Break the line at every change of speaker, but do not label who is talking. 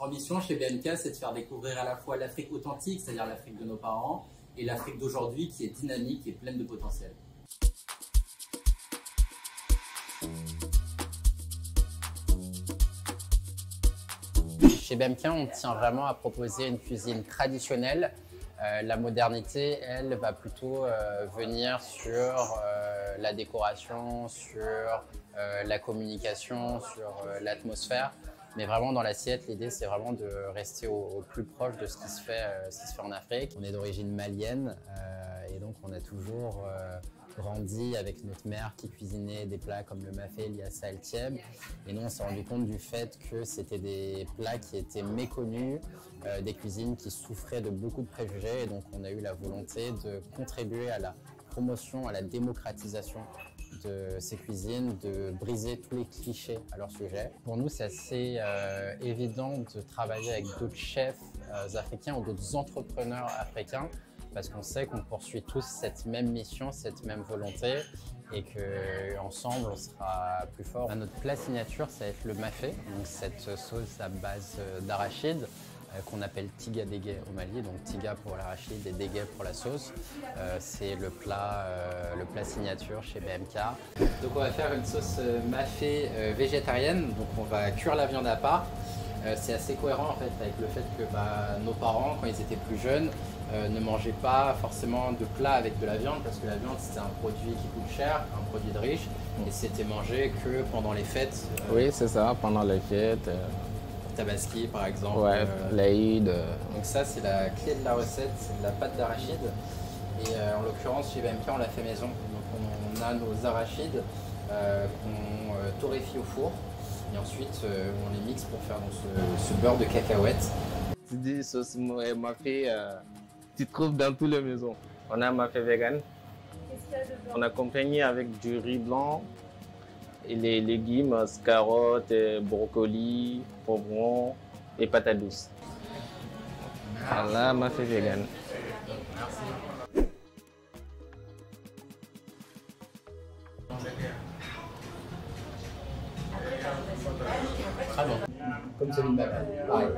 Notre ambition chez BMK, c'est de faire découvrir à la fois l'Afrique authentique, c'est-à-dire l'Afrique de nos parents, et l'Afrique d'aujourd'hui qui est dynamique et pleine de potentiel. Chez BMK, on tient vraiment à proposer une cuisine traditionnelle. La modernité, elle, va plutôt venir sur la décoration, sur la communication, sur l'atmosphère. Mais vraiment dans l'assiette, l'idée c'est vraiment de rester au plus proche de ce qui se fait en Afrique. On est d'origine malienne et donc on a toujours grandi avec notre mère qui cuisinait des plats comme le mafé, liassa, el tieb. Et nous on s'est rendu compte du fait que c'était des plats qui étaient méconnus, des cuisines qui souffraient de beaucoup de préjugés. Et donc on a eu la volonté de contribuer à la promotion, à la démocratisation de ces cuisines, de briser tous les clichés à leur sujet. Pour nous, c'est assez évident de travailler avec d'autres chefs africains ou d'autres entrepreneurs africains parce qu'on sait qu'on poursuit tous cette même mission, cette même volonté et qu'ensemble, on sera plus fort. Notre plat signature, ça va être le mafé, donc cette sauce à base d'arachide qu'on appelle tiga dege au Mali, donc tiga pour l'arachide et dege pour la sauce. C'est le plat signature chez BMK. Donc on va faire une sauce mafé végétarienne, donc on va cuire la viande à part. C'est assez cohérent en fait avec le fait que nos parents, quand ils étaient plus jeunes, ne mangeaient pas forcément de plat avec de la viande parce que la viande c'était un produit qui coûte cher, un produit de riche et c'était mangé que pendant les fêtes.
Oui, c'est ça, pendant les fêtes.
Tabaski par exemple.
Ouais, l'Aïd.
Donc ça c'est la clé de la recette, c'est de la pâte d'arachide. Et en l'occurrence chez BMK on l'a fait maison. Donc on a nos arachides qu'on torréfie au four. Et ensuite on les mixe pour faire donc, ce beurre de cacahuète.
Tu dis sauce mafé, tu trouves dans toutes les maisons. On a mafé vegan. On accompagne avec du riz blanc. Et les légumes, carottes, brocolis, poivrons et patates douces. Voilà, mafé vegan.
Très bon. Comme celui de ma mère. Pareil.